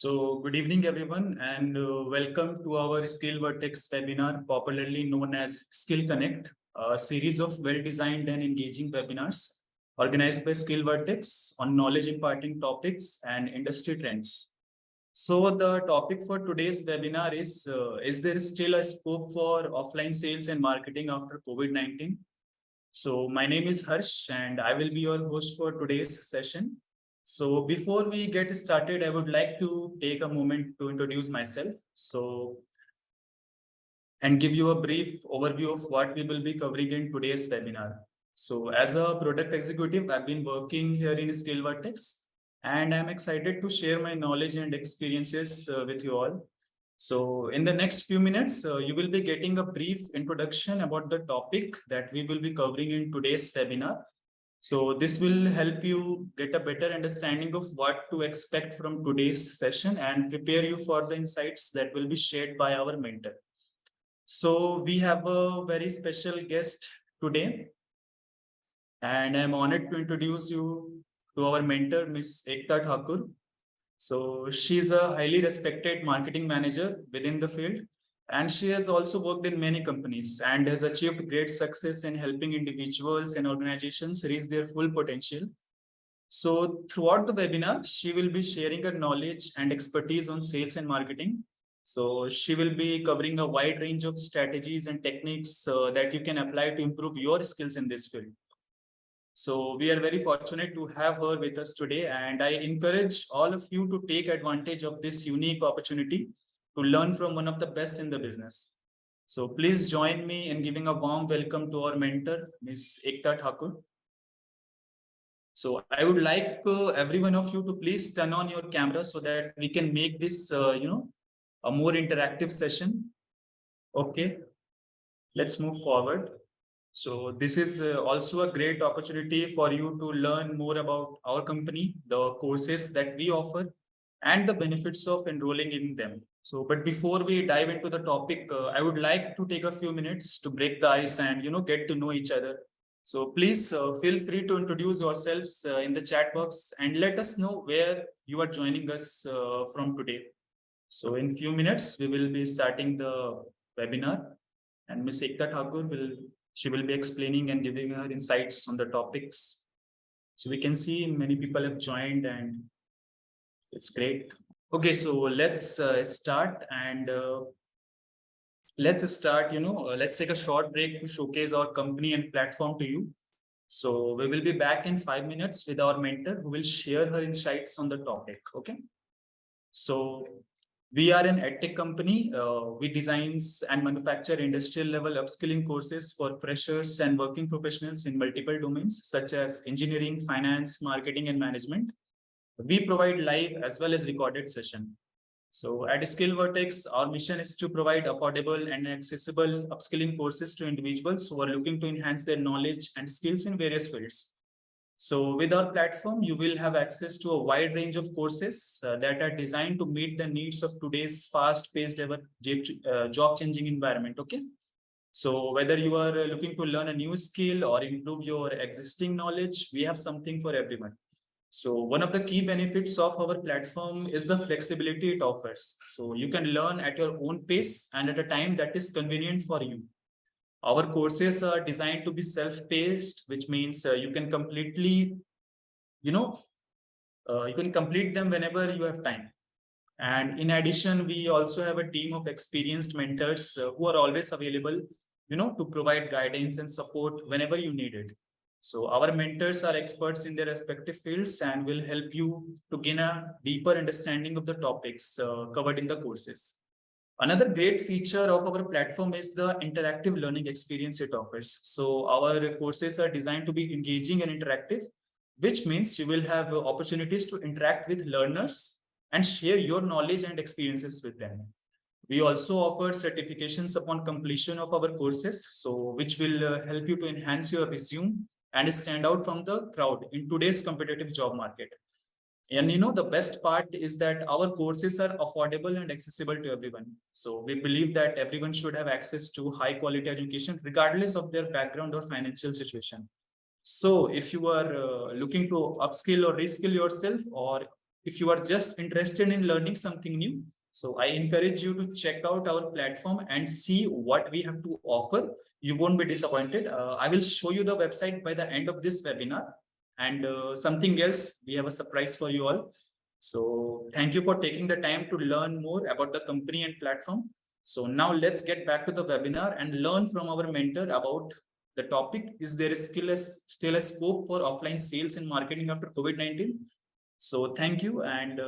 Good evening, everyone, and welcome to our Skill Vertex webinar, popularly known as Skill Connect, a series of well-designed and engaging webinars organized by Skill Vertex on knowledge imparting topics and industry trends. So the topic for today's webinar is there still a scope for offline sales and marketing after COVID-19? So my name is Harsh and I will be your host for today's session. So before we get started, I would like to take a moment to introduce myself. And give you a brief overview of what we will be covering in today's webinar. So as a product executive, I've been working here in Skill Vertex, and I'm excited to share my knowledge and experiences with you all. So in the next few minutes, you will be getting a brief introduction about the topic that we will be covering in today's webinar. So this will help you get a better understanding of what to expect from today's session and prepare you for the insights that will be shared by our mentor. So we have a very special guest today, and I'm honored to introduce you to our mentor, Ms. Ekta Thakur. So she's a highly respected marketing manager within the field, and she has also worked in many companies and has achieved great success in helping individuals and organizations reach their full potential. So throughout the webinar, she will be sharing her knowledge and expertise on sales and marketing. So she will be covering a wide range of strategies and techniques that you can apply to improve your skills in this field. So we are very fortunate to have her with us today, and I encourage all of you to take advantage of this unique opportunity to learn from one of the best in the business. So please join me in giving a warm welcome to our mentor, Ms. Ekta Thakur. So I would like every one of you to please turn on your camera so that we can make this, a more interactive session. Okay, let's move forward. So this is also a great opportunity for you to learn more about our company, the courses that we offer, and the benefits of enrolling in them. So, but before we dive into the topic, I would like to take a few minutes to break the ice and get to know each other. So please feel free to introduce yourselves in the chat box and let us know where you are joining us from today. So in few minutes, we will be starting the webinar, and Ms. Ekta Thakur will be explaining and giving her insights on the topics. So we can see many people have joined and it's great. Okay, so let's start and let's take a short break to showcase our company and platform to you. So we will be back in 5 minutes with our mentor who will share her insights on the topic. Okay. So we are an edtech company. We design and manufacture industrial level upskilling courses for freshers and working professionals in multiple domains such as engineering, finance, marketing, and management. We provide live as well as recorded session. So at Skill Vertex, our mission is to provide affordable and accessible upskilling courses to individuals who are looking to enhance their knowledge and skills in various fields. So with our platform, you will have access to a wide range of courses that are designed to meet the needs of today's fast-paced job-changing environment. Okay. So whether you are looking to learn a new skill or improve your existing knowledge, we have something for everyone. So one of the key benefits of our platform is the flexibility it offers. So you can learn at your own pace and at a time that is convenient for you. Our courses are designed to be self-paced, which means you can completely, you can complete them whenever you have time. And in addition, we also have a team of experienced mentors who are always available, to provide guidance and support whenever you need it. So our mentors are experts in their respective fields and will help you to gain a deeper understanding of the topics covered in the courses. Another great feature of our platform is the interactive learning experience it offers. So our courses are designed to be engaging and interactive, which means you will have opportunities to interact with learners and share your knowledge and experiences with them. We also offer certifications upon completion of our courses, so which will help you to enhance your resume and stand out from the crowd in today's competitive job market. And the best part is that our courses are affordable and accessible to everyone. So we believe that everyone should have access to high quality education regardless of their background or financial situation. So if you are looking to upskill or reskill yourself, or if you are just interested in learning something new, so I encourage you to check out our platform and see what we have to offer. You won't be disappointed. I will show you the website by the end of this webinar. And something else, we have a surprise for you all. So thank you for taking the time to learn more about the company and platform. So now let's get back to the webinar and learn from our mentor about the topic. Is there still a scope for offline sales and marketing after COVID-19? So thank you. And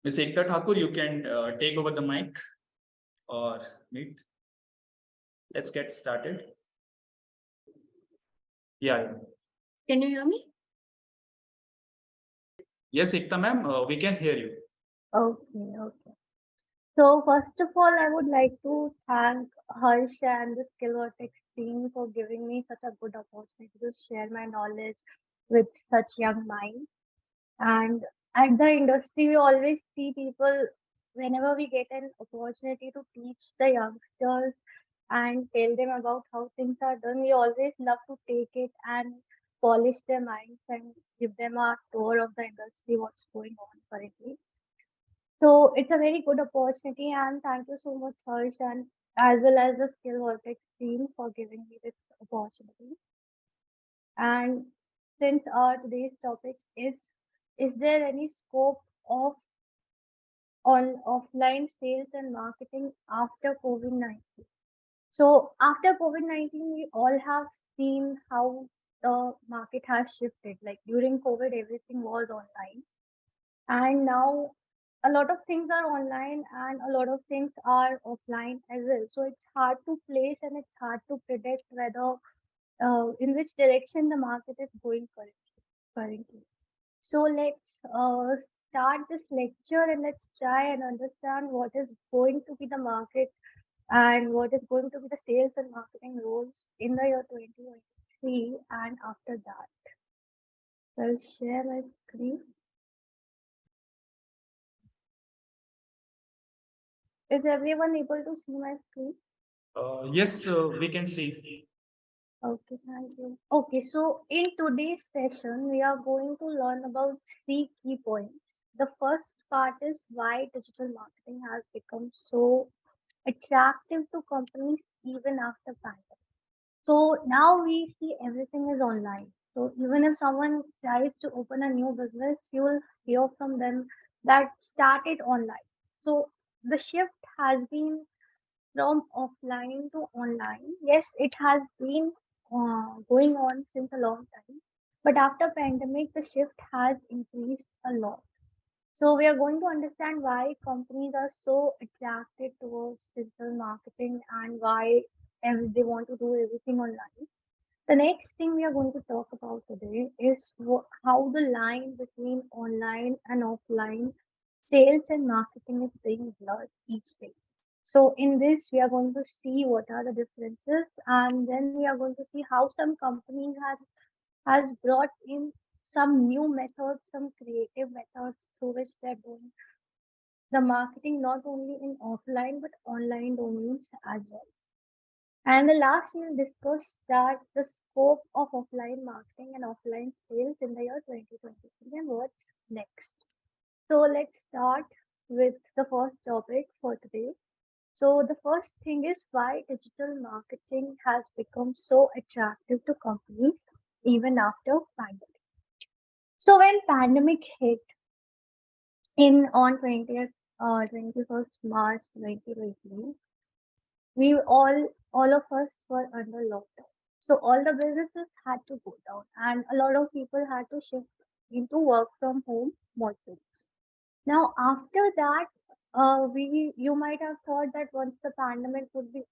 Ms. Ekta Thakur, you can take over the mic or meet. Let's get started. Yeah. Can you hear me? Yes, Ekta ma'am, we can hear you. Okay. So first of all, I would like to thank Harsh and the Skillvertex team for giving me such a good opportunity to share my knowledge with such young minds. And at the industry, we always see people, whenever we get an opportunity to teach the youngsters and tell them about how things are done, we always love to take it and polish their minds and give them a tour of the industry, what's going on currently. So it's a very good opportunity, and thank you so much, Harsh, and as well as the Skill Vortex team for giving me this opportunity. And since our today's topic is there any scope of on offline sales and marketing after COVID-19? So after COVID-19, we all have seen how the market has shifted. Like during COVID, everything was online, and now a lot of things are online and a lot of things are offline as well. So it's hard to place and it's hard to predict whether in which direction the market is going currently. So let's start this lecture and let's try and understand what is going to be the market and what is going to be the sales and marketing roles in the year 2023 and after that. So I'll share my screen. Is everyone able to see my screen? Yes, we can see. Okay, thank you. Okay, so in today's session, we are going to learn about three key points. The first part is why digital marketing has become so attractive to companies even after pandemic. So now we see everything is online. So even if someone tries to open a new business, you will hear from them that started online. So the shift has been from offline to online. Yes, it has been going on since a long time, but after pandemic, the shift has increased a lot. So we are going to understand why companies are so attracted towards digital marketing and why they want to do everything online. The next thing we are going to talk about today is how the line between online and offline sales and marketing is being blurred each day. So in this, we are going to see what are the differences, and then we are going to see how some companies has brought in some new methods, some creative methods through which they're doing the marketing not only in offline but online domains as well. And the last we'll discuss that the scope of offline marketing and offline sales in the year 2023 and what's next. So let's start with the first topic for today. So the first thing is why digital marketing has become so attractive to companies even after pandemic. So when pandemic hit in on 21st March 2020, we all of us were under lockdown. So all the businesses had to go down and a lot of people had to shift into work from home models. Now, after that, we you might have thought that once the pandemic would be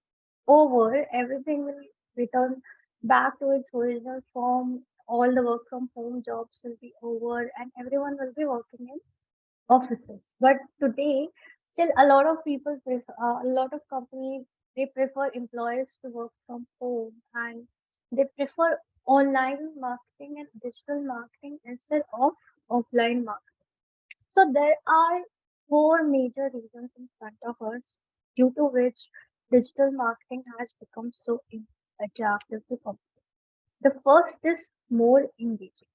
over, everything will return back to its original form. All the work from home jobs will be over, and everyone will be working in offices. But today, still a lot of people prefer, a lot of companies they prefer employees to work from home, and they prefer online marketing and digital marketing instead of offline marketing. So there are four major reasons in front of us due to which digital marketing has become so attractive to companies. The first is more engaging.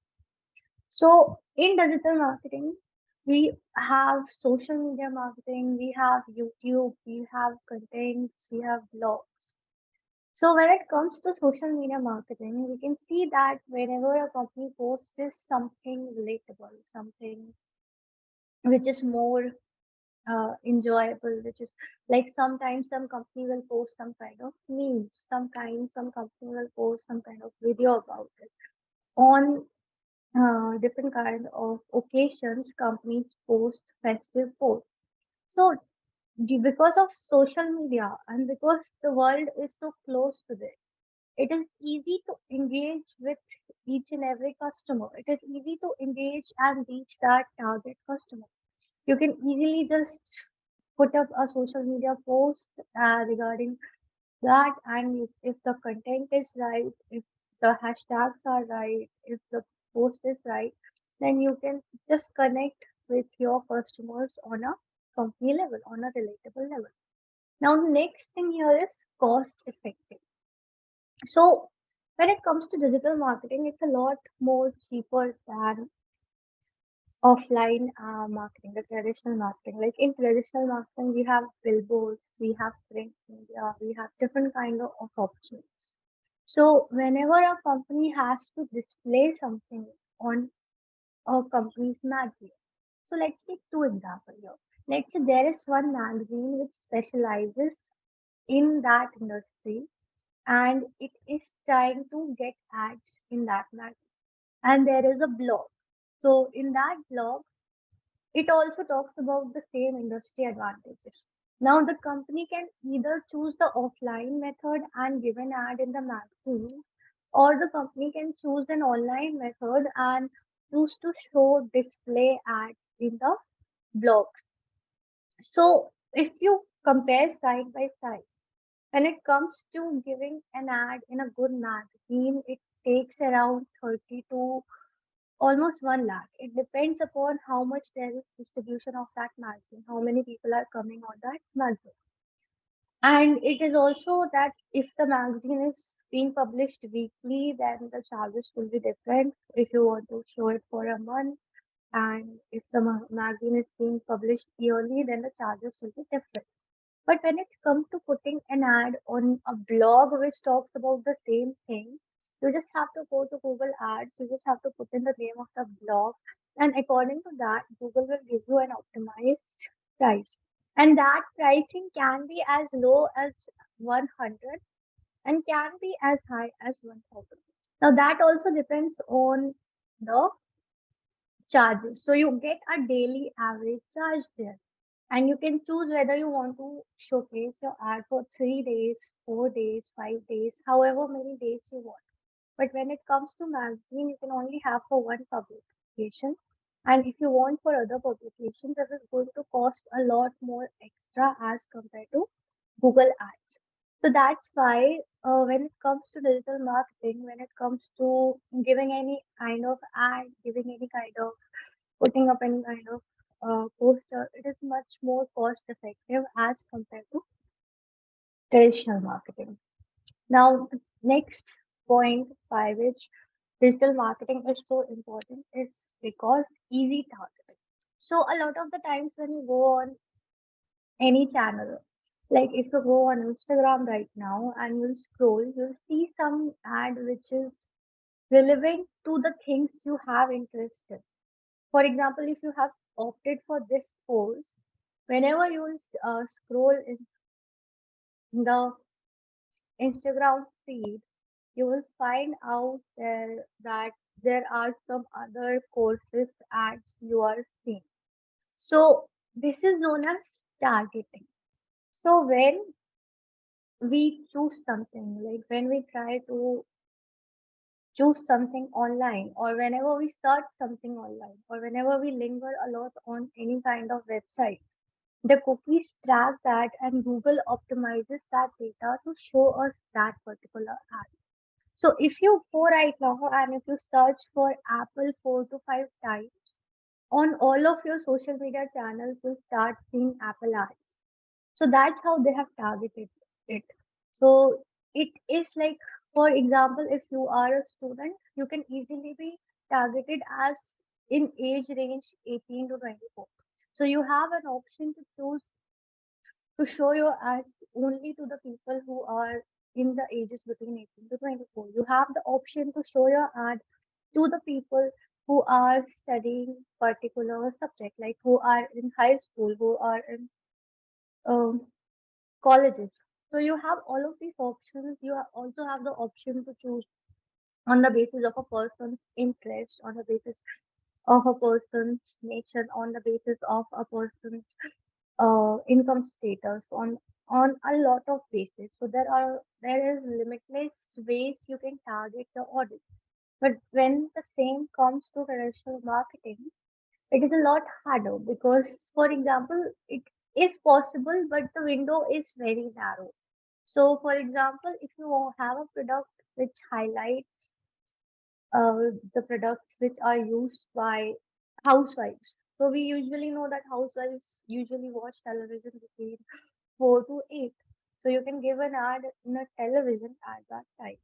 So in digital marketing, we have social media marketing, we have YouTube, we have contents, we have blogs. So when it comes to social media marketing, we can see that whenever a company posts is something relatable, something which is more enjoyable, which is like sometimes some company will post some kind of memes, some company will post some kind of video about it. On different kind of occasions, companies post festive posts. So because of social media and because the world is so close to this, it is easy to engage with each and every customer. It is easy to engage and reach that target customer. You can easily just put up a social media post regarding that, and if the content is right, if the hashtags are right, if the post is right, then you can just connect with your customers on a company level, on a relatable level. Now, the next thing here is cost effective. So, when it comes to digital marketing, it's a lot more cheaper than offline marketing, the traditional marketing. Like in traditional marketing, we have billboards, we have print media, we have different kind of options. So whenever a company has to display something on a company's magazine, so let's take two examples here. Let's say there is one magazine which specializes in that industry and it is trying to get ads in that magazine. And there is a blog. So in that blog, it also talks about the same industry advantages. Now, the company can either choose the offline method and give an ad in the magazine, or the company can choose an online method and choose to show display ads in the blogs. So, if you compare side by side, when it comes to giving an ad in a good magazine, it takes around 30 to almost 1 lakh. It depends upon how much there is distribution of that magazine, how many people are coming on that magazine. And it is also that if the magazine is being published weekly, then the charges will be different. If you want to show it for a month, and if the magazine is being published yearly, then the charges will be different. But when it comes to putting an ad on a blog which talks about the same thing, you just have to go to Google Ads, you just have to put in the name of the blog, and according to that, Google will give you an optimized price. And that pricing can be as low as 100 and can be as high as 1000. Now, that also depends on the charges. So, you get a daily average charge there and you can choose whether you want to showcase your ad for 3 days, 4 days, 5 days, however many days you want. But when it comes to magazine, you can only have for one publication. And if you want for other publications, that is going to cost a lot more extra as compared to Google Ads. So that's why when it comes to digital marketing, when it comes to giving any kind of ad, giving any kind of putting up any kind of poster, it is much more cost effective as compared to traditional marketing. Now, the next point by which digital marketing is so important is because easy targeting. So, a lot of the times when you go on any channel, like if you go on Instagram right now and you'll scroll, you'll see some ad which is relevant to the things you have interest in. For example, if you have opted for this course, whenever you will scroll in the Instagram feed, you will find out there that there are some other courses ads you are seeing. So this is known as targeting. So when we choose something, like when we try to choose something online, or whenever we search something online, or whenever we linger a lot on any kind of website, the cookies track that and Google optimizes that data to show us that particular ad. So if you go right now and if you search for Apple 4 to 5 times, on all of your social media channels, you'll start seeing Apple ads. So that's how they have targeted it. So it is like, for example, if you are a student, you can easily be targeted as in age range 18 to 24. So you have an option to choose to show your ad only to the people who are in the ages between 18 to 24. You have the option to show your ad to the people who are studying particular subject, like who are in high school, who are in um, colleges. So you have all of these options. Also have the option to choose on the basis of a person's interest, on the basis of a person's nation, on the basis of a person's income status, on a lot of basis. So there is limitless ways you can target the audience. But when the same comes to traditional marketing, it is a lot harder because, for example, it is possible, but the window is very narrow. So, for example, if you have a product which highlights the products which are used by housewives. So we usually know that housewives usually watch television between 4 to 8. So you can give an ad in a television at that time.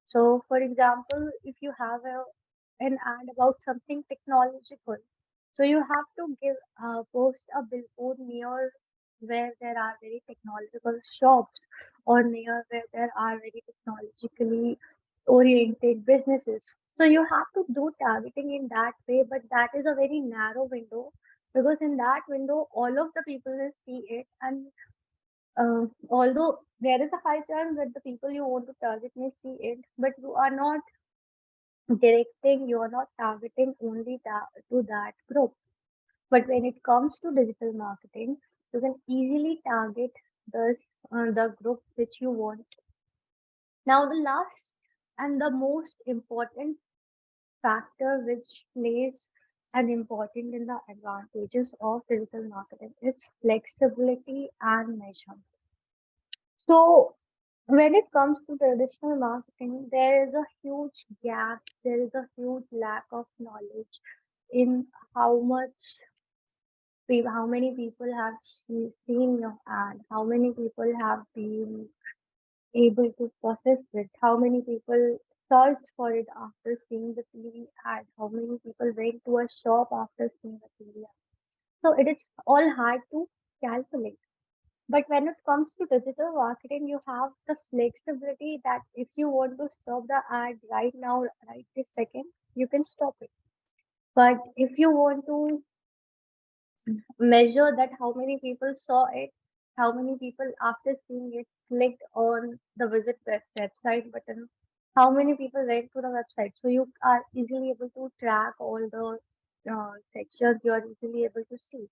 So for example, if you have an ad about something technological, so you have to post a billboard near where there are very technological shops or near where there are very technologically oriented businesses. So you have to do targeting in that way, but that is a very narrow window because in that window all of the people will see it, and although there is a high chance that the people you want to target may see it, but you are not targeting only to that group. But when it comes to digital marketing, you can easily target the group which you want. Now, the last and the most important factor which plays an important in the advantages of digital marketing is flexibility and measurement. So when it comes to traditional marketing, there is a huge gap, there is a huge lack of knowledge in how much how many people have seen your ad, how many people have been able to process it, how many people searched for it after seeing the TV ad, how many people went to a shop after seeing the TV ad. So it is all hard to calculate. But when it comes to digital marketing, you have the flexibility that if you want to stop the ad right now, right this second, you can stop it. But if you want to measure that how many people saw it, how many people after seeing it clicked on the website button, how many people went to the website. So you are easily able to track all the sections, you are easily able to see.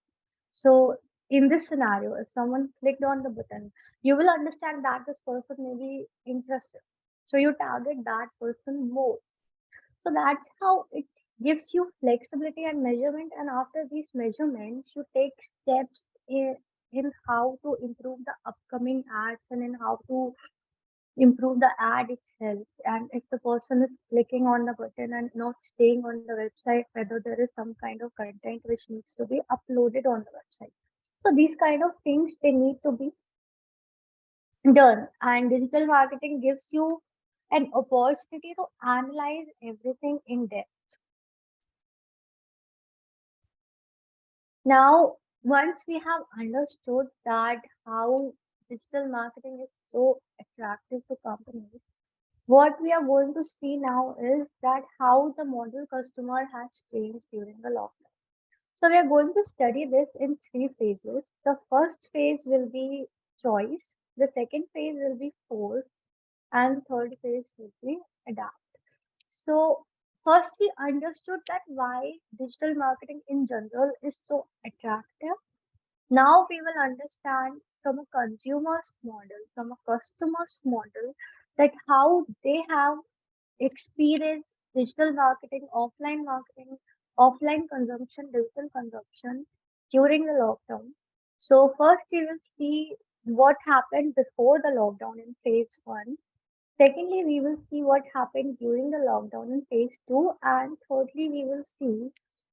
So in this scenario, if someone clicked on the button, you will understand that this person may be interested. So you target that person more. So that's how it gives you flexibility and measurement. And after these measurements, you take steps in how to improve the upcoming ads and in how to improve the ad itself. And if the person is clicking on the button and not staying on the website, whether there is some kind of content which needs to be uploaded on the website. So these kind of things they need to be done. And digital marketing gives you an opportunity to analyze everything in depth. Now, once we have understood that how digital marketing is so attractive to companies, what we are going to see now is that how the model customer has changed during the lockdown. So we are going to study this in three phases. The first phase will be choice, the second phase will be force, and the third phase will be adapt. So first we understood that why digital marketing in general is so attractive. Now we will understand from a consumer's model, from a customer's model, that how they have experienced digital marketing, offline consumption, digital consumption during the lockdown. So first we will see what happened before the lockdown in phase one. Secondly, we will see what happened during the lockdown in phase two. And thirdly, we will see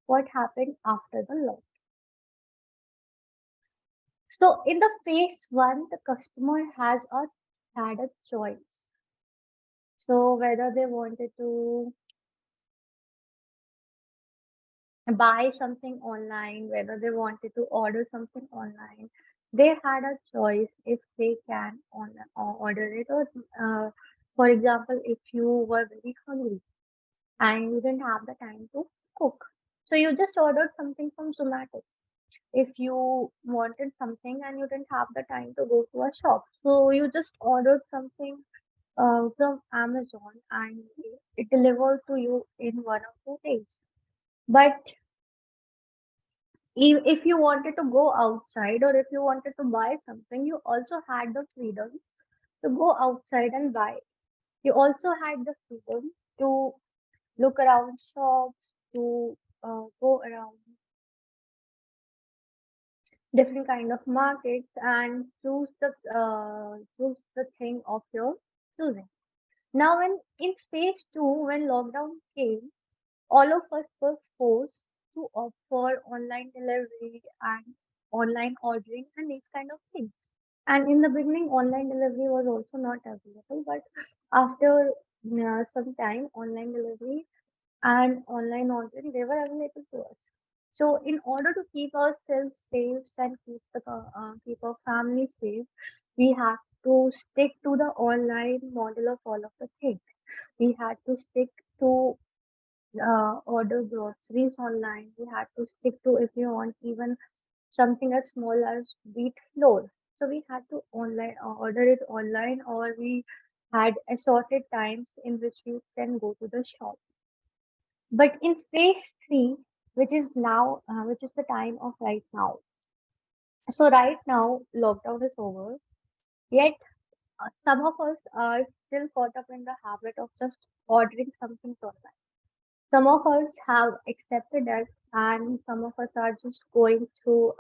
what happened after the lockdown. So in the phase one, the customer had a choice. So whether they wanted to buy something online, whether they wanted to order something online, they had a choice if they can order it or, for example, if you were very hungry and you didn't have the time to cook, so you just ordered something from Zomato. If you wanted something and you didn't have the time to go to a shop, so you just ordered something from Amazon and it delivered to you in 1 or 2 days. But if you wanted to go outside or if you wanted to buy something, you also had the freedom to go outside and buy. You also had the freedom to look around shops, to go around different kind of markets and choose the thing of your choosing. Now, in phase two, when lockdown came, all of us were forced to opt for online delivery and online ordering and these kind of things. And in the beginning, online delivery was also not available, but after some time, online delivery and online ordering they were available to us. So, in order to keep ourselves safe and keep our family safe, we have to stick to the online model of all of the things. We had to stick to order groceries online. We had to stick to if you want even something as small as wheat flour. So we had to online order it online, or we had assorted times in which we can go to the shop. But in phase three, which is the time of right now. So right now, lockdown is over. Yet some of us are still caught up in the habit of just ordering something online. Some of us have accepted it, and some of us are just going through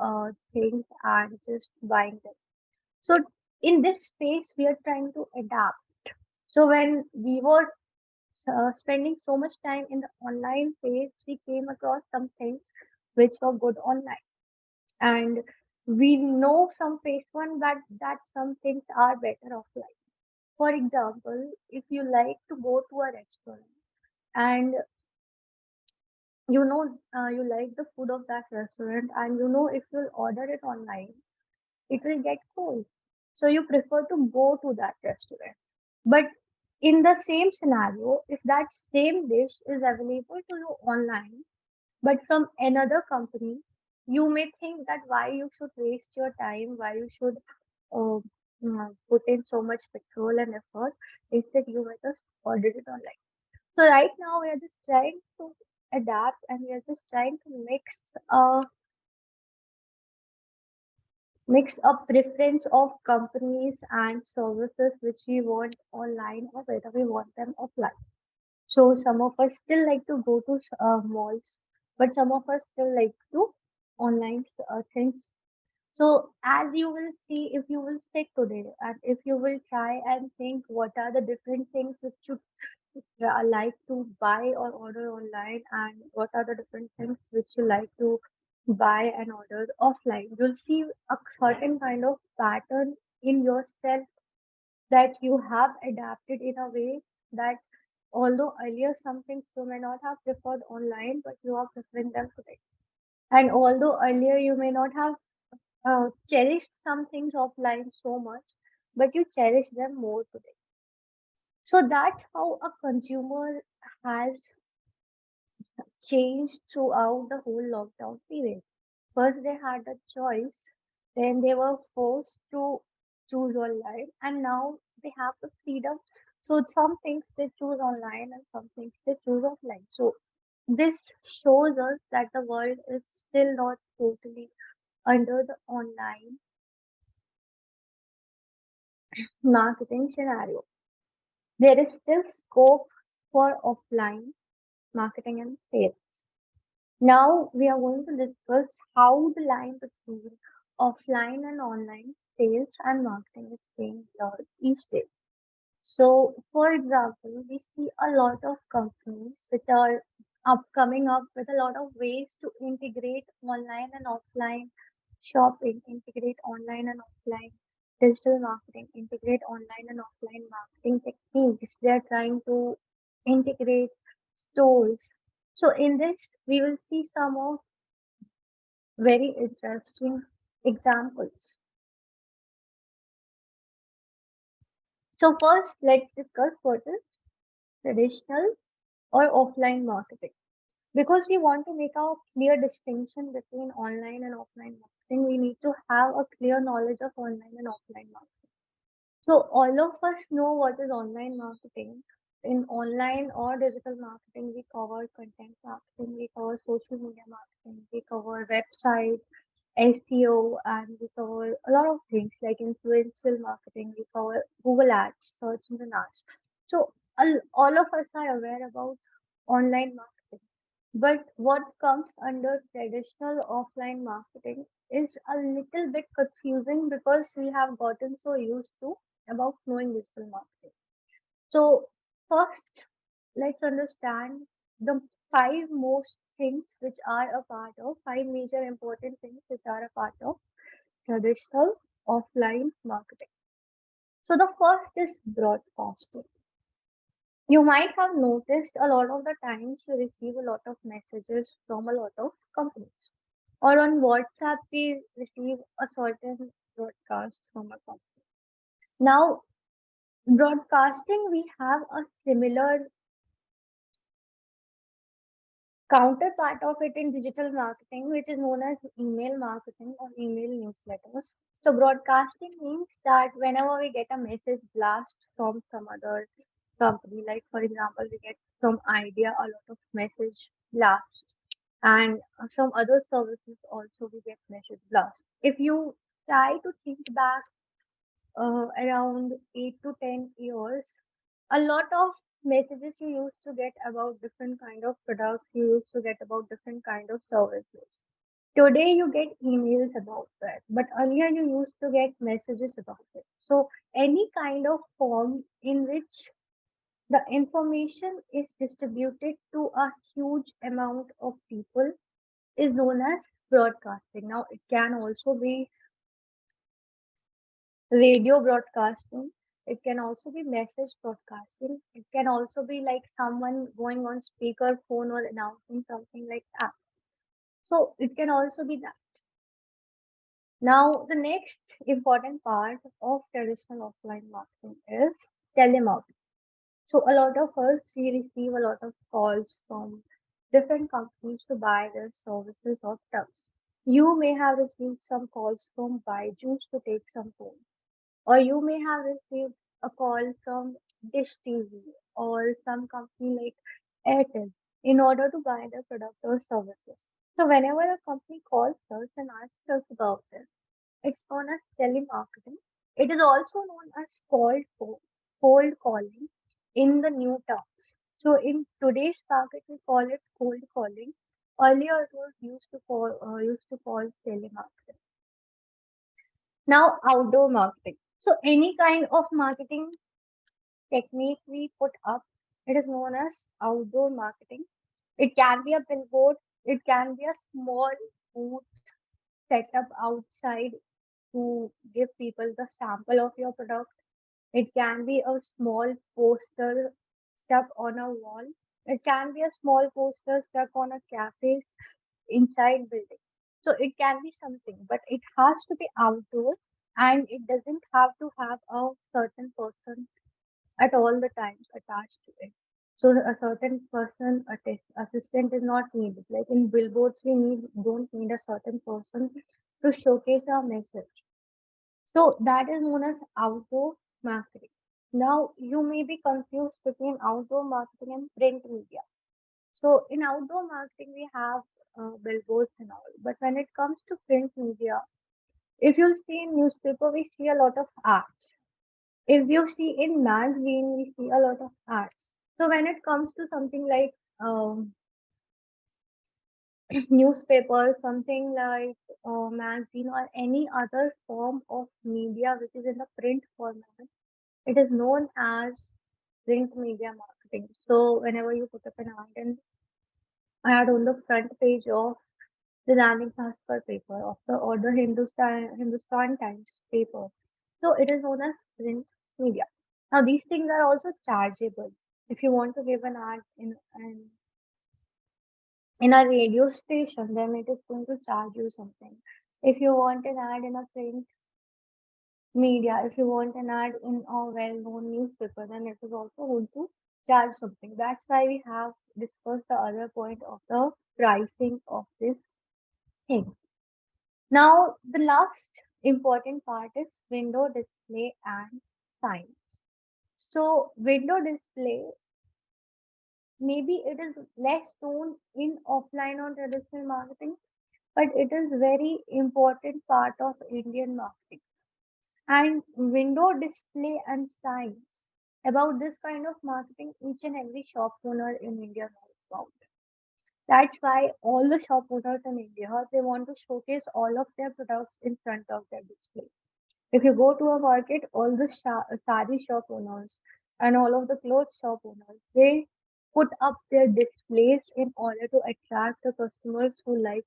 things and just buying them. So, in this phase, we are trying to adapt. So, when we were spending so much time in the online phase, we came across some things which were good online. And we know from phase one that some things are better offline. For example, if you like to go to a restaurant and you like the food of that restaurant and you know if you'll order it online it will get cold, so you prefer to go to that restaurant. But in the same scenario, if that same dish is available to you online but from another company, you may think that why you should waste your time, why you should uh, put in so much petrol and effort. Instead you may just order it online. So right now we are just trying to adapt and we are just trying to mix a preference of companies and services which we want online or whether we want them offline. So some of us still like to go to malls, but some of us still like to online things. So as you will see, if you will stick today and if you will try and think what are the different things which you like to buy or order online and what are the different things which you like to buy and order offline, you'll see a certain kind of pattern in yourself that you have adapted in a way that although earlier some things you may not have preferred online, but you are preferring them today. And although earlier you may not have cherished some things offline so much, but you cherish them more today. So that's how a consumer has changed throughout the whole lockdown period. First, they had a choice, then they were forced to choose online, and now they have the freedom. So, some things they choose online and some things they choose offline. So, this shows us that the world is still not totally under the online marketing scenario. There is still scope for offline marketing and sales. Now we are going to discuss how the line between offline and online sales and marketing is being blurred each day. So, for example, we see a lot of companies which are coming up with a lot of ways to integrate online and offline shopping, integrate online and offline digital marketing, integrate online and offline marketing techniques. They are trying to integrate stores. So in this, we will see some of very interesting examples. So first, let's discuss what is traditional or offline marketing. Because we want to make a clear distinction between online and offline marketing, we need to have a clear knowledge of online and offline marketing. So all of us know what is online marketing. In online or digital marketing, we cover content marketing, we cover social media marketing, we cover website, SEO, and we cover a lot of things like influential marketing. We cover Google Ads, search engine ads. So all of us are aware about online marketing. But what comes under traditional offline marketing is a little bit confusing because we have gotten so used to about knowing digital marketing. So first, let's understand the five most things which are a part of five major important things which are a part of traditional offline marketing. So the first is broadcasting. You might have noticed a lot of the times you receive a lot of messages from a lot of companies. Or on WhatsApp, we receive a certain broadcast from a company. Now, broadcasting, we have a similar counterpart of it in digital marketing, which is known as email marketing or email newsletters. So, broadcasting means that whenever we get a message blast from some other company, like for example, we get from Idea a lot of message blast, and some other services also we get message blast. If you try to think back around 8 to 10 years, a lot of messages you used to get about different kind of products, you used to get about different kind of services. Today you get emails about that, but earlier you used to get messages about it. So any kind of form in which the information is distributed to a huge amount of people is known as broadcasting. Now it can also be radio broadcasting. It can also be message broadcasting. It can also be like someone going on speaker phone or announcing something like that. So it can also be that. Now, the next important part of traditional offline marketing is telemarketing. So a lot of us, we receive a lot of calls from different companies to buy their services or products. You may have received some calls from Byju's to take some phone, or you may have received a call from Dish TV or some company like Airtel in order to buy their product or services. So whenever a company calls us and asks us about this, it's known as telemarketing. It is also known as cold calling in the new terms. So in today's market, we call it cold calling. Earlier, it was used to call telemarketing. Now, outdoor marketing. So any kind of marketing technique we put up, it is known as outdoor marketing. It can be a billboard. It can be a small booth set up outside to give people the sample of your product. It can be a small poster stuck on a wall. It can be a small poster stuck on a cafe's inside building. So it can be something, but it has to be outdoor and it doesn't have to have a certain person at all the times attached to it. So a certain person assistant is not needed. Like in billboards, we don't need a certain person to showcase our message. So that is known as outdoor marketing. Now you may be confused between outdoor marketing and print media. So in outdoor marketing we have billboards and all, but when it comes to print media, if you see in newspaper we see a lot of ads. If you see in magazine we see a lot of ads. So when it comes to something like newspaper, something like magazine or any other form of media which is in the print format, it is known as print media marketing. So whenever you put up an ad on the front page of the Dainik Bhaskar paper of the or the Hindustan Times paper, so it is known as print media. Now these things are also chargeable. If you want to give an ad in in a radio station, then it is going to charge you something. If you want an ad in a print media, if you want an ad in a well-known newspaper, then it is also going to charge something. That's why we have discussed the other point of the pricing of this thing. Now, the last important part is window display and signs. So, window display, maybe it is less known in offline or traditional marketing, but it is very important part of Indian marketing. And window display and signs, about this kind of marketing, each and every shop owner in India knows about. That's why all the shop owners in India, they want to showcase all of their products in front of their display. If you go to a market, all the sari shop owners and all of the clothes shop owners, they put up their displays in order to attract the customers who like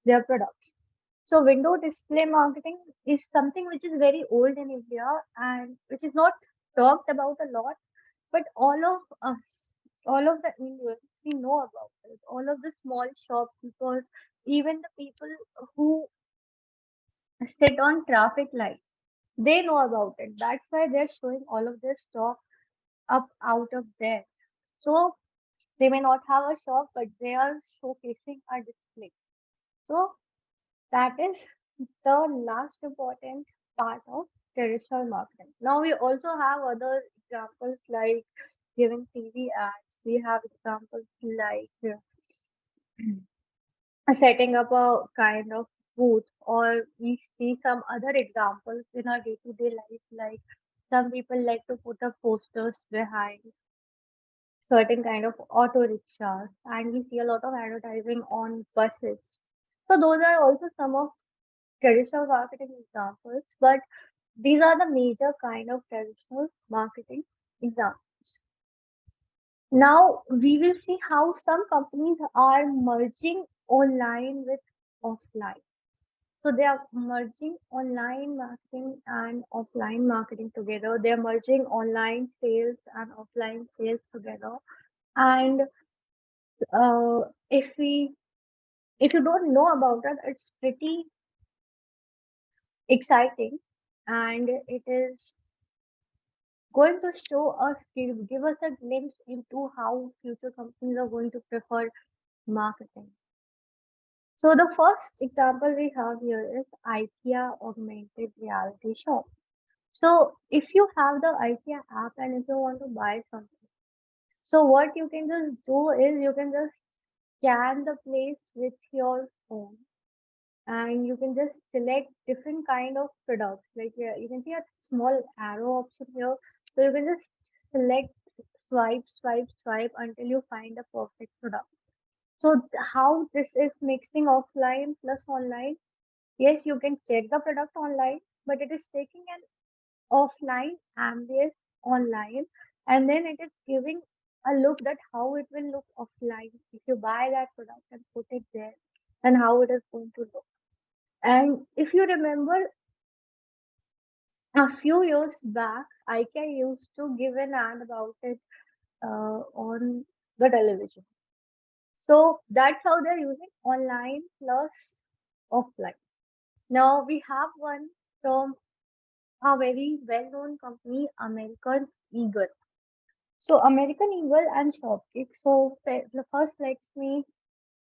their products. So window display marketing is something which is very old in India and which is not talked about a lot, but all of us, all of the Indians, we know about it. All of the small shopkeepers, even the people who sit on traffic lights, they know about it. That's why they're showing all of their stock up out of there. So they may not have a shop, but they are showcasing a display. So that is the last important part of traditional marketing. Now we also have other examples like giving TV ads. We have examples like setting up a kind of booth, or we see some other examples in our day-to-day life, like some people like to put up posters behind certain kind of auto rickshaws, and we see a lot of advertising on buses. So those are also some of traditional marketing examples, but these are the major kind of traditional marketing examples. Now we will see how some companies are merging online with offline. So they are merging online marketing and offline marketing together. They are merging online sales and offline sales together. And uh, if we if you don't know about it, it's pretty exciting, and it is going to show us, give us a glimpse into how future companies are going to prefer marketing. So the first example we have here is IKEA augmented reality shop. So if you have the IKEA app and if you want to buy something, so what you can just do is you can just scan the place with your phone and you can just select different kind of products. Like you can see a small arrow option here. So you can just select, swipe until you find a perfect product. So how this is mixing offline plus online? Yes, you can check the product online, but it is taking an offline ambience online, and then it is giving a look that how it will look offline if you buy that product and put it there, and how it is going to look. And if you remember, a few years back, IKEA used to give an ad about it on the television. So that's how they're using online plus offline. Now we have one from a very well-known company, American Eagle. So American Eagle and Shopkick. So first, let me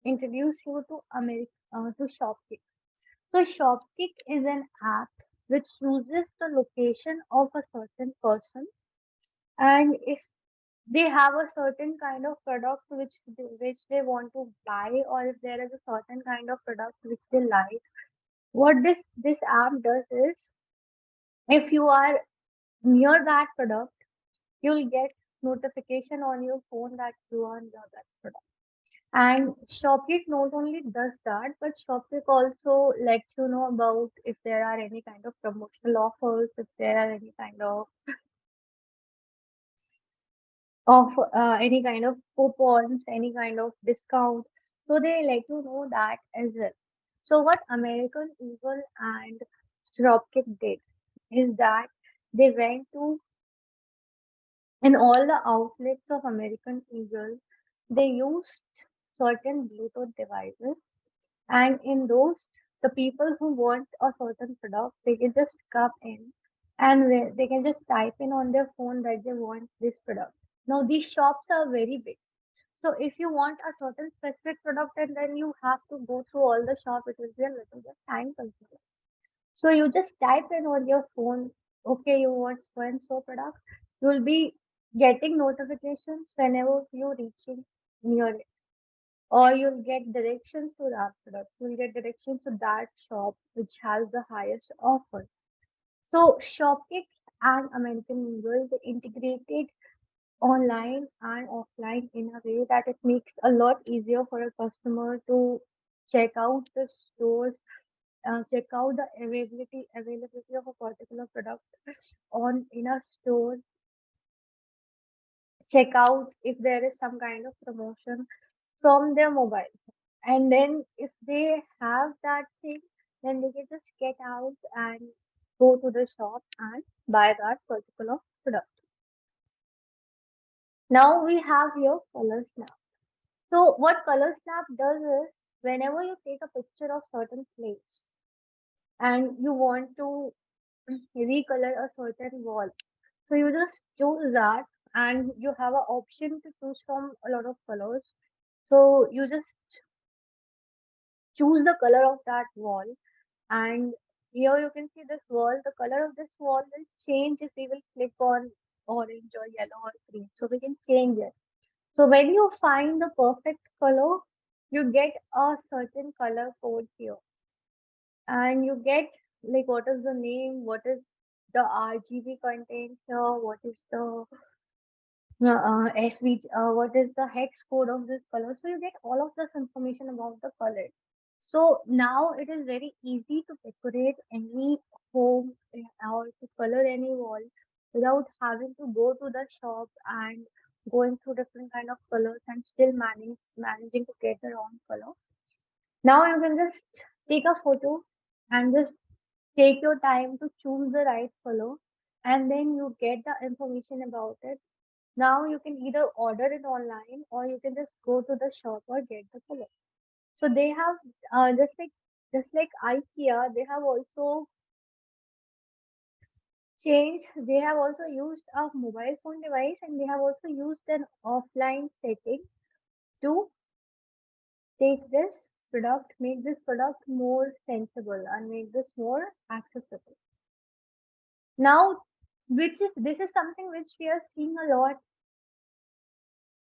introduce you to to Shopkick. So Shopkick is an app which uses the location of a certain person, and if they have a certain kind of product which they want to buy, or if there is a certain kind of product which they like, what this app does is, if you are near that product, you'll get notification on your phone that you are near that product. And Shopkick not only does that, but Shopkick also lets you know about if there are any kind of promotional offers, if there are any kind of any kind of coupons, any kind of discount. So they let you know that as well. So what American Eagle and Shopkick did is that they went to, in all the outlets of American Eagle, they used certain Bluetooth devices, and in those, the people who want a certain product, they can just come in and they can just type in on their phone that they want this product. Now, these shops are very big. So if you want a certain specific product and then you have to go through all the shop, it will be a little bit time consuming. So you just type in on your phone, okay, you want so and so product. You will be getting notifications whenever you're reaching near it. Or you'll get directions to that product. You'll get directions to that shop which has the highest offer. So Shopkick and American Eagle, they integrated online and offline in a way that it makes a lot easier for a customer to check out the stores, check out the availability of a particular product on in a store, check out if there is some kind of promotion from their mobile. And then if they have that thing, then they can just get out and go to the shop and buy that particular product. Now we have your color snap. So what color snap does is whenever you take a picture of certain place and you want to recolor a certain wall, so you just choose that and you have an option to choose from a lot of colors. So you just choose the color of that wall, and here you can see this wall. The color of this wall will change if we will click on orange or yellow or green. So we can change it. So when you find the perfect color, you get a certain color code here, and you get like what is the name, what is the RGB content here, what is the what is the hex code of this color. So you get all of this information about the color. So now it is very easy to decorate any home or to color any wall without having to go to the shop and going through different kind of colors and still managing to get the wrong color. Now you can just take a photo and just take your time to choose the right color, and then you get the information about it. Now you can either order it online or you can just go to the shop or get the color. So they have just like IKEA, they have also changed. They have also used a mobile phone device and they have also used an offline setting to take this product, make this product more sensible and make this more accessible. Now, which is this is something which we are seeing a lot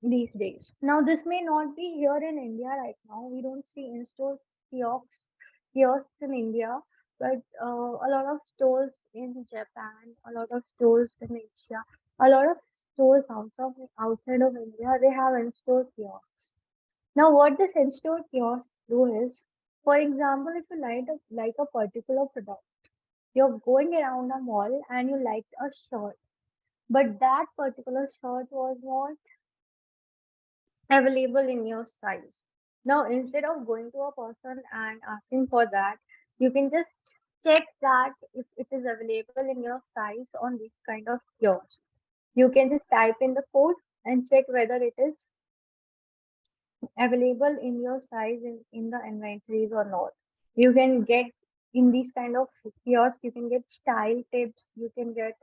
these days. Now, this may not be here in India right now. We don't see in-store kiosks in India, but a lot of stores in Japan, a lot of stores in Asia, a lot of stores outside of India, they have in-store kiosks. Now, what this in-store kiosk do is, for example, if you like a particular product, you're going around a mall and you liked a shirt, but that particular shirt was not available in your size. Now, instead of going to a person and asking for that, you can just check that if it is available in your size on this kind of kiosk. You can just type in the code and check whether it is available in your size in the inventories or not. You can get in these kind of kiosks, you can get style tips, you can get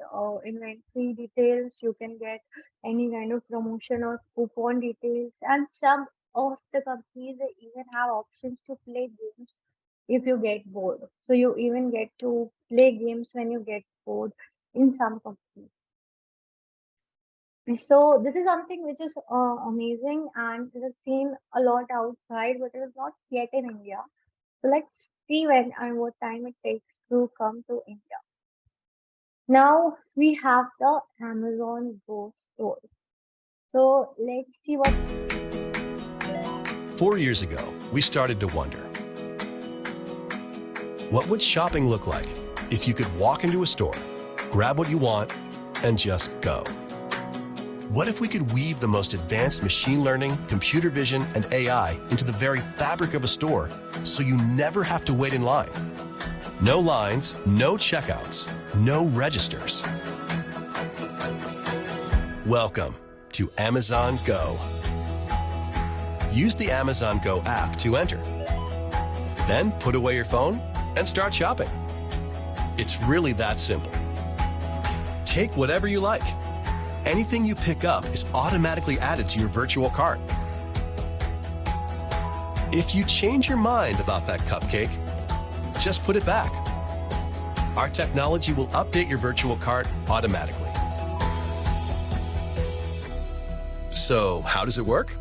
inventory details, you can get any kind of promotion or coupon details, and some of the companies they even have options to play games if you get bored. So you even get to play games when you get bored in some companies. So this is something which is amazing and it is seen a lot outside, but it is not yet in India. So let's see when and what time it takes to come to India. Now we have the Amazon Go store. So let's see what. 4 years ago, we started to wonder, what would shopping look like if you could walk into a store, grab what you want, and just go? What if we could weave the most advanced machine learning, computer vision, and AI into the very fabric of a store so you never have to wait in line? No lines, no checkouts, no registers. Welcome to Amazon Go. Use the Amazon Go app to enter. Then put away your phone and start shopping. It's really that simple. Take whatever you like. Anything you pick up is automatically added to your virtual cart. If you change your mind about that cupcake, just put it back. Our technology will update your virtual cart automatically. So, how does it work?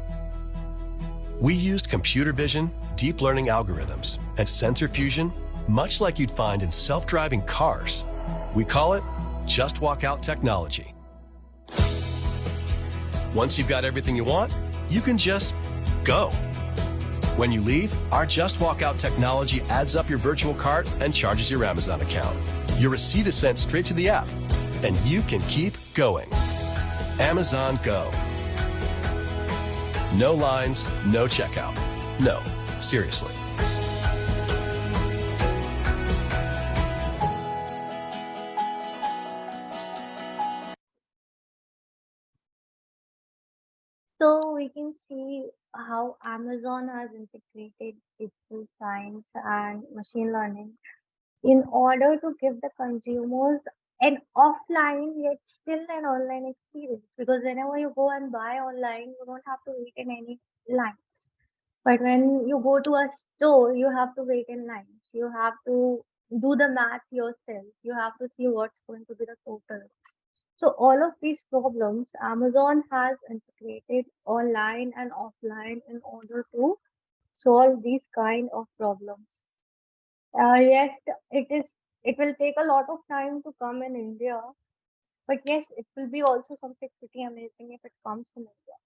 We used computer vision, deep learning algorithms, and sensor fusion, much like you'd find in self-driving cars. We call it Just Walk Out technology. Once you've got everything you want, you can just go. When you leave, our Just Walk Out technology adds up your virtual cart and charges your Amazon account. Your receipt is sent straight to the app, and you can keep going. Amazon Go. No lines, no checkout. No, seriously. So we can see how Amazon has integrated digital science and machine learning in order to give the consumers an offline yet still an online experience. Because whenever you go and buy online, you don't have to wait in any lines. But when you go to a store, you have to wait in lines. You have to do the math yourself. You have to see what's going to be the total. So all of these problems, Amazon has integrated online and offline in order to solve these kind of problems. Yes, it will take a lot of time to come in India, but yes, it will be also something pretty amazing if it comes in India.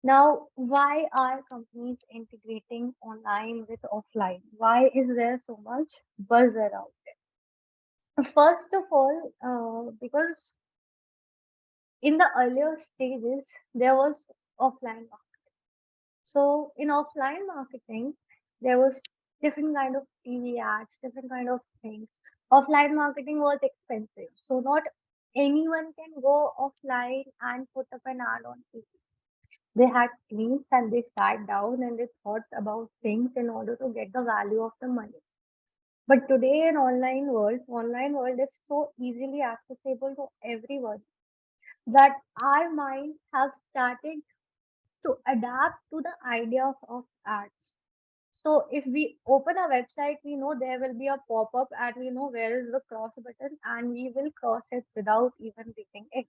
Now, why are companies integrating online with offline? Why is there so much buzz around it? First of all, because in the earlier stages, there was offline marketing. So in offline marketing, there was different kind of TV ads, different kind of things. Offline marketing was expensive. So not anyone can go offline and put up an ad on TV. They had teams and they sat down and they thought about things in order to get the value of the money. But today in online world is so easily accessible to everyone that our minds have started to adapt to the idea of ads. So if we open a website, we know there will be a pop-up and we know where is the cross button and we will cross it without even reading it.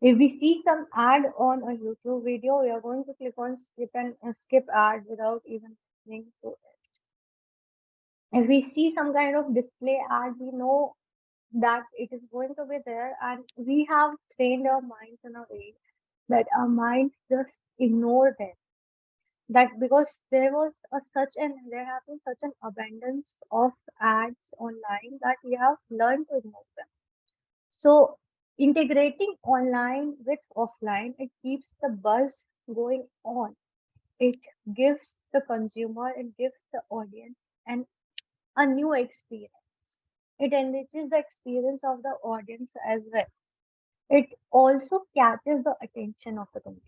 If we see some ad on a YouTube video, we are going to click on skip and skip ad without even listening to it. If we see some kind of display ad, we know that it is going to be there and we have trained our minds in a way that our minds just ignore them. That because there have been such an abundance of ads online that we have learned to ignore them. So integrating online with offline, it keeps the buzz going on. It gives the consumer, it gives the audience and a new experience. It enriches the experience of the audience as well. It also catches the attention of the consumer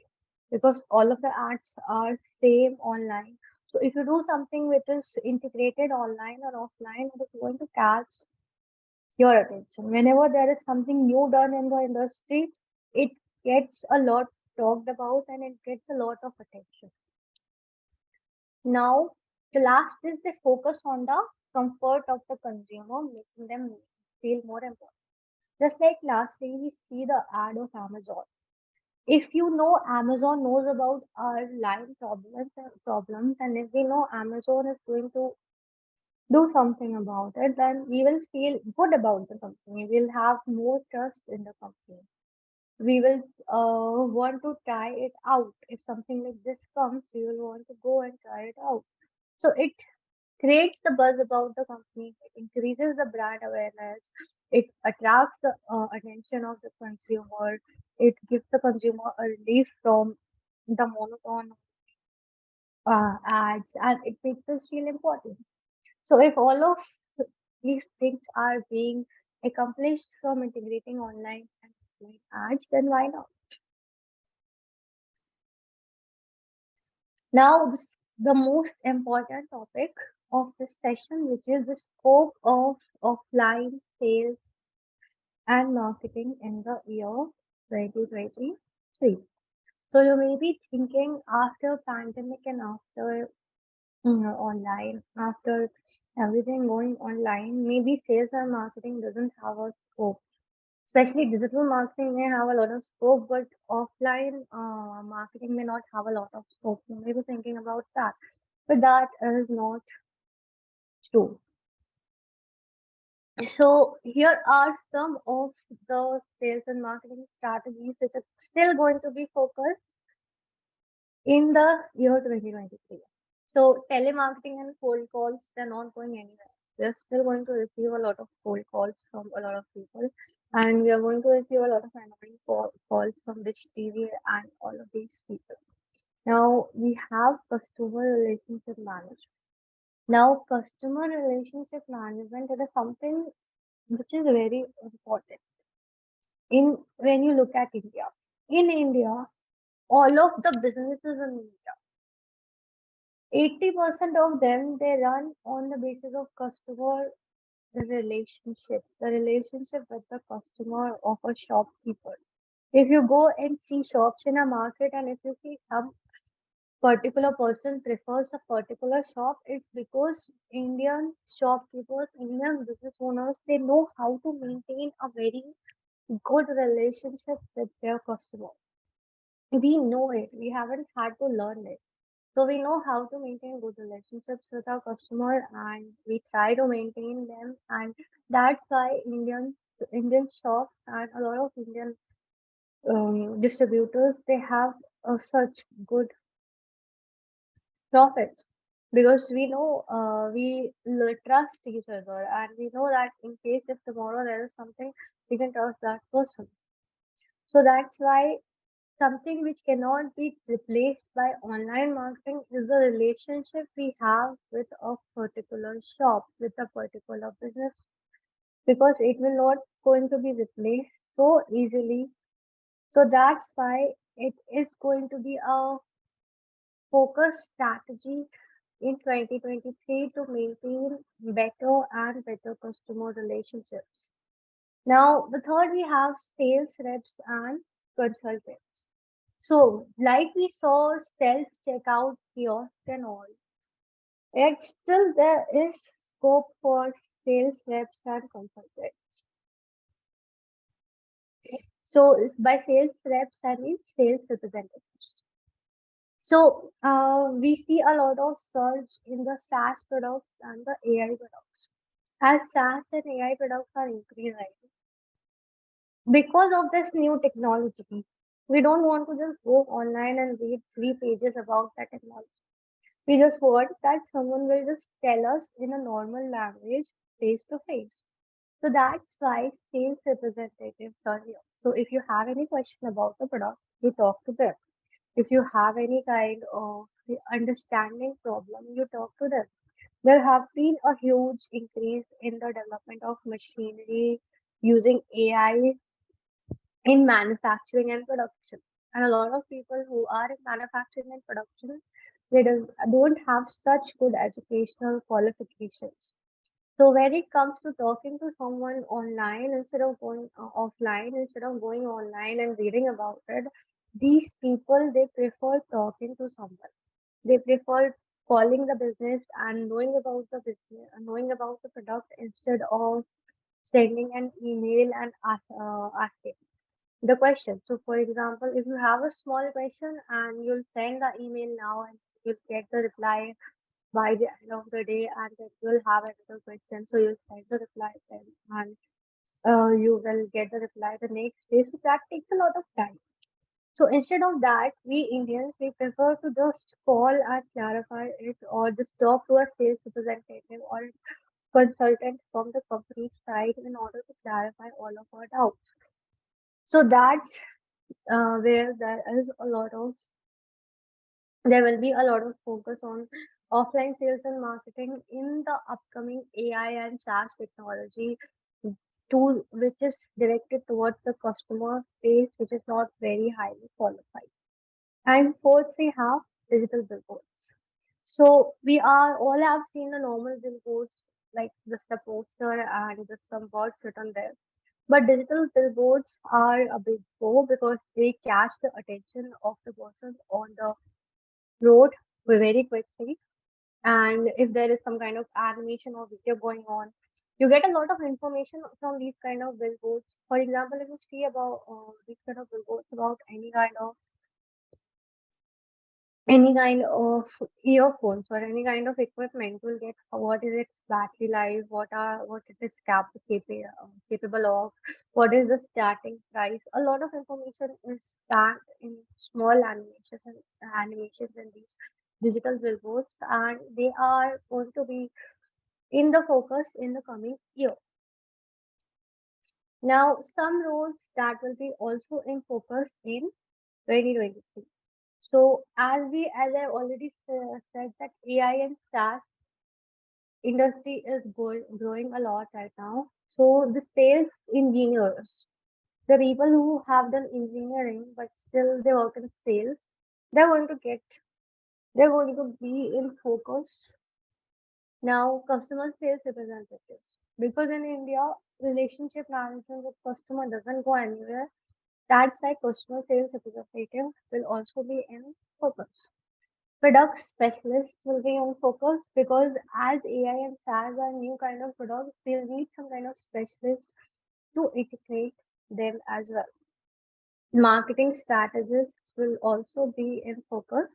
because all of the ads are same online. So if you do something which is integrated online or offline, it is going to catch your attention. Whenever there is something new done in the industry, it gets a lot talked about and it gets a lot of attention. Now, the last is they focus on the comfort of the consumer, making them feel more important. Just like lastly, we see the ad of Amazon. If you know Amazon knows about our line problems, and if we know Amazon is going to do something about it, then we will feel good about the company. We'll have more trust in the company. We will want to try it out. If something like this comes, we will want to go and try it out. So it creates the buzz about the company. It increases the brand awareness. It attracts the attention of the consumer. It gives the consumer a relief from the monotone ads, and it makes us feel important. So if all of these things are being accomplished from integrating online and offline ads, then why not? Now, the most important topic of this session, which is the scope of offline sales and marketing in the year 2023. So you may be thinking after pandemic and after online, after everything going online, maybe sales and marketing doesn't have a scope. Especially digital marketing may have a lot of scope, but offline marketing may not have a lot of scope. You may be thinking about that, but that is not true. So here are some of the sales and marketing strategies which are still going to be focused in the year 2023. So telemarketing and cold calls, they're not going anywhere. We're still going to receive a lot of cold calls from a lot of people, and we are going to receive a lot of annoying calls from Dish TV and all of these people. Now we have customer relationship management. Now customer relationship management, it is something which is very important in when you look at India. In India, all of the businesses in India, 80% of them, they run on the basis of customer relationship, the relationship with the customer of a shopkeeper. If you go and see shops in a market and if you see some particular person prefers a particular shop, it's because Indian shopkeepers, Indian business owners, they know how to maintain a very good relationship with their customer. We know it. We haven't had to learn it. So we know how to maintain good relationships with our customer and we try to maintain them, and that's why Indian shops and a lot of Indian distributors, they have such good profits because we know trust each other, and we know that in case if tomorrow there is something, we can trust that person. So that's why something which cannot be replaced by online marketing is the relationship we have with a particular shop, with a particular business, because it will not going to be replaced so easily. So that's why it is going to be a focus strategy in 2023 to maintain better and better customer relationships. Now, the third, we have sales reps and consultants. So, like we saw self-checkout kiosk and all, yet still there is scope for sales reps and consultants. So, by sales reps, I mean sales representatives. So, we see a lot of surge in the SaaS products and the AI products. As SaaS and AI products are increasing, because of this new technology, we don't want to just go online and read 3 pages about that technology. We just want that someone will just tell us in a normal language face to face. So that's why sales representatives are here. So if you have any question about the product, you talk to them. If you have any kind of understanding problem, you talk to them. There have been a huge increase in the development of machinery using AI in manufacturing and production. And a lot of people who are in manufacturing and production, they don't have such good educational qualifications. So when it comes to talking to someone online instead of going offline, instead of going online and reading about it, these people, they prefer talking to someone. They prefer calling the business and knowing about the business, knowing about the product instead of sending an email and asking the question. So, for example, if you have a small question and you'll send the email now and you'll get the reply by the end of the day, and then you'll have another question. So, you'll send the reply then, and you will get the reply the next day. So, that takes a lot of time. So, instead of that, we Indians, we prefer to just call and clarify it or just talk to a sales representative or consultant from the company side in order to clarify all of our doubts. So that's where there will be a lot of focus on offline sales and marketing in the upcoming AI and SaaS technology tool, which is directed towards the customer base, which is not very highly qualified. And fourth, we have digital billboards. So we are all have seen the normal billboards, like just a poster and just some words written there. But digital billboards are a big go because they catch the attention of the person on the road very quickly. And if there is some kind of animation or video going on, you get a lot of information from these kind of billboards. For example, if you see about these kind of billboards about any kind of earphones or any kind of equipment, will get what is its battery life, what it is capable of, what is the starting price. A lot of information is packed in small animations in these digital billboards, and they are going to be in the focus in the coming year. Now, some roles that will be also in focus in 2023. So as I already said that AI and SaaS industry is growing a lot right now. So the sales engineers, the people who have done engineering but still they work in sales, they're going to get they're going to be in focus. Now customer sales representatives. Because in India, relationship management with customer doesn't go anywhere. That's why customer sales representative will also be in focus. Product specialists will be on focus because as AI and SaaS are new kind of products, they'll need some kind of specialist to integrate them as well. Marketing strategists will also be in focus.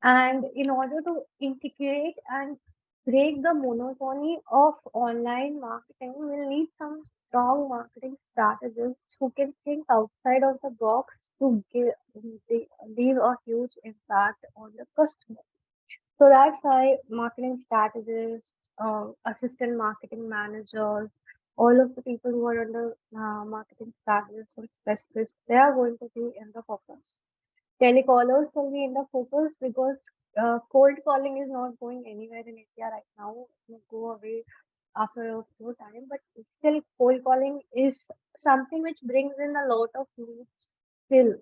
And in order to integrate and break the monotony of online marketing, we'll need some strong marketing strategists who can think outside of the box to leave a huge impact on the customer. So that's why marketing strategists, assistant marketing managers, all of the people who are under marketing strategists and specialists, they are going to be in the focus. Telecallers will be in the focus because cold calling is not going anywhere in India right now. It will go away after a few time, but still cold calling is something which brings in a lot of leads still,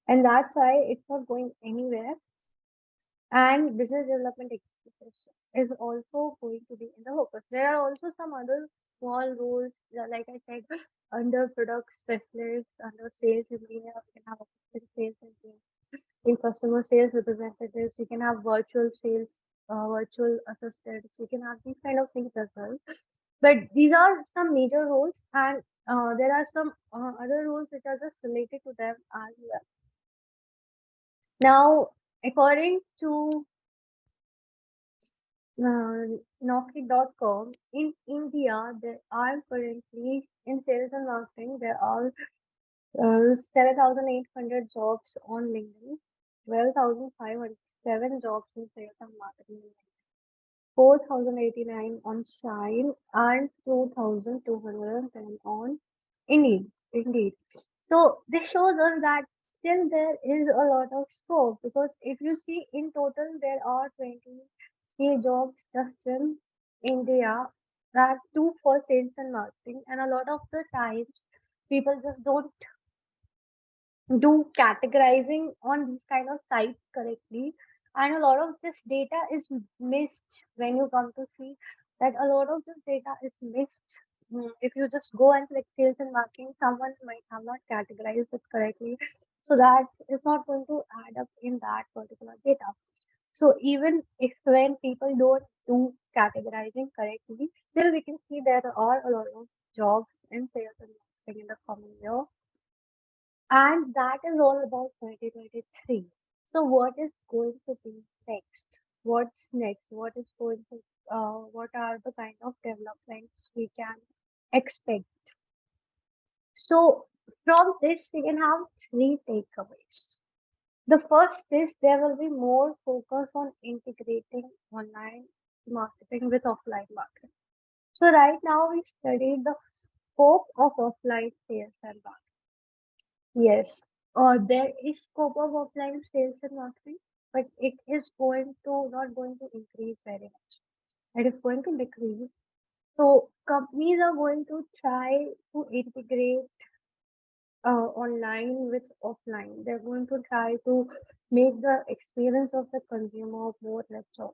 and that's why it's not going anywhere. And business development executives is also going to be in the focus. There are also some other small roles, like I said, under product specialists, under sales engineer, we can have assistant sales engineer, in customer sales representatives, you can have virtual sales, virtual assistants, you can have these kind of things as well. But these are some major roles, and there are some other roles which are just related to them as well. Now, according to Naukri.com, in India, there are currently in sales and marketing, there are 7,800 jobs on LinkedIn, 12,507 jobs in sales and marketing, 4,089 on Shine, and 2,210 on Indeed. So this shows us that still there is a lot of scope, because if you see in total there are 20 jobs just in India, that two for sales and marketing, and a lot of the times people just don't do categorizing on these kind of sites correctly, and a lot of this data is missed when you come to see that a lot of this data is missed. If you just go and click sales and marketing, someone might have not categorized it correctly, so that is not going to add up in that particular data. So even if when people don't do categorizing correctly, still we can see there are a lot of jobs in sales and marketing in the coming year, and that is all about 2023. So what is going to be next? What's next? What are the kind of developments we can expect? So from this, we can have three takeaways. The first is there will be more focus on integrating online marketing with offline marketing. So right now we studied the scope of offline sales and marketing. Yes, there is scope of offline sales and marketing, but it is going to not going to increase very much. It is going to decrease. So companies are going to try to integrate online with offline. They're going to try to make the experience of the consumer more richer.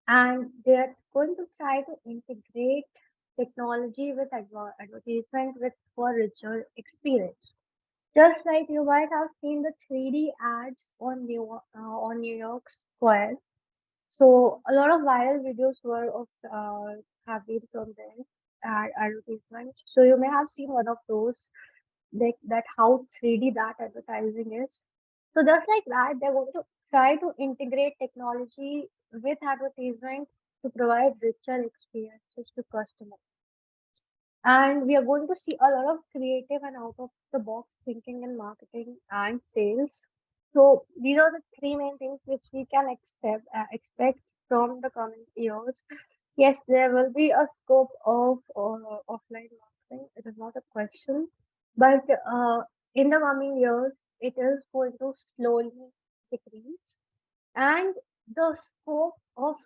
And they're going to try to integrate technology with advertisement with for richer experience. Just like you might have seen the 3D ads on New York Square. So a lot of viral videos were of have been from there advertisements. So you may have seen one of those, like that how 3D that advertising is. So just like that, they're going to try to integrate technology with advertisement to provide richer experiences to customers. And we are going to see a lot of creative and out of the box thinking in marketing and sales. So these are the three main things which we can expect from the coming years. Yes, there will be a scope of offline marketing. It is not a question, but in the coming years, it is going to slowly decrease, and the scope of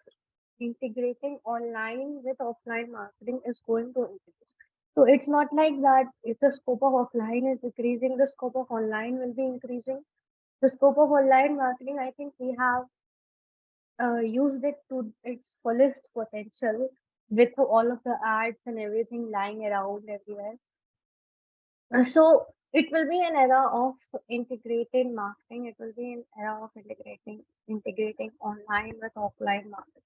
integrating online with offline marketing is going to increase. So it's not like that if the scope of offline is decreasing, the scope of online will be increasing. The scope of online marketing, I think we have used it to its fullest potential with all of the ads and everything lying around everywhere. So it will be an era of integrated marketing. It will be an era of integrating online with offline marketing.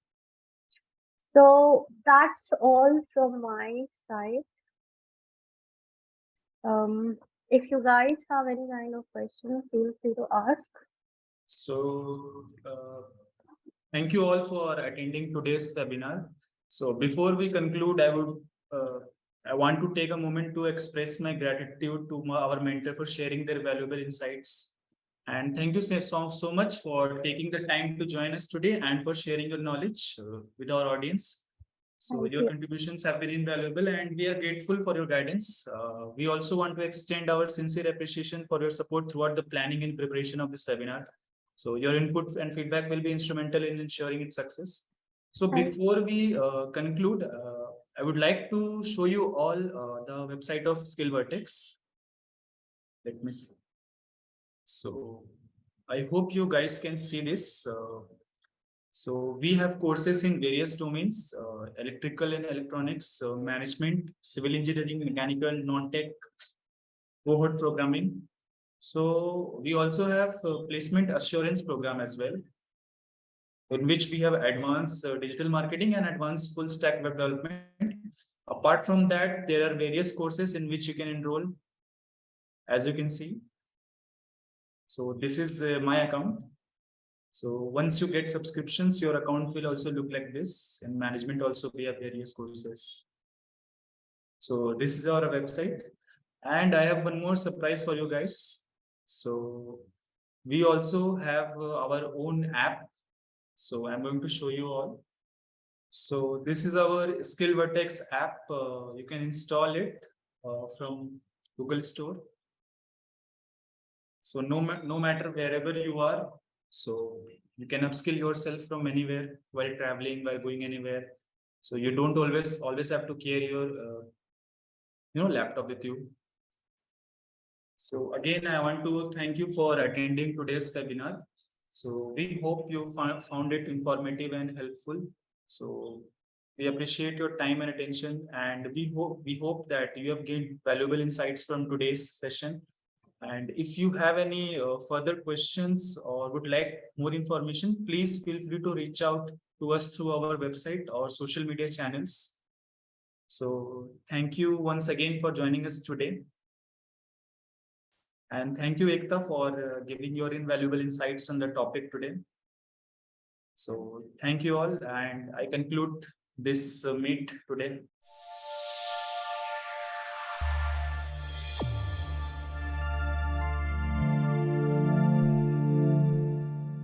So that's all from my side. If you guys have any kind of question, feel free to ask. So, thank you all for attending today's webinar. So before we conclude, I want to take a moment to express my gratitude to our mentor for sharing their valuable insights. And thank you so much for taking the time to join us today and for sharing your knowledge with our audience. So Thank your you. contributions have been invaluable and we are grateful for your guidance. We also want to extend our sincere appreciation for your support throughout the planning and preparation of this webinar. So your input and feedback will be instrumental in ensuring its success. So Thank before we conclude, I would like to show you all the website of Skill Vertex. Let me see. So I hope you guys can see this. So we have courses in various domains, electrical and electronics, management, civil engineering, mechanical, non-tech, cohort programming. So we also have placement assurance program as well, in which we have advanced digital marketing and advanced full stack web development. Apart from that, there are various courses in which you can enroll, as you can see. So this is my account. So once you get subscriptions, your account will also look like this. In management also, we have various courses. So this is our website. And I have one more surprise for you guys. So we also have our own app. So I'm going to show you all. So this is our Skill Vertex app. You can install it from Google Store. So no matter wherever you are, so you can upskill yourself from anywhere while traveling, while going anywhere. So you don't always have to carry your laptop with you. So again, I want to thank you for attending today's webinar. So we hope you found it informative and helpful. So we appreciate your time and attention, and we hope that you have gained valuable insights from today's session. And if you have any further questions or would like more information, please feel free to reach out to us through our website or social media channels. So thank you once again for joining us today. And thank you, Ekta, for giving your invaluable insights on the topic today. So thank you all, and I conclude this meet today.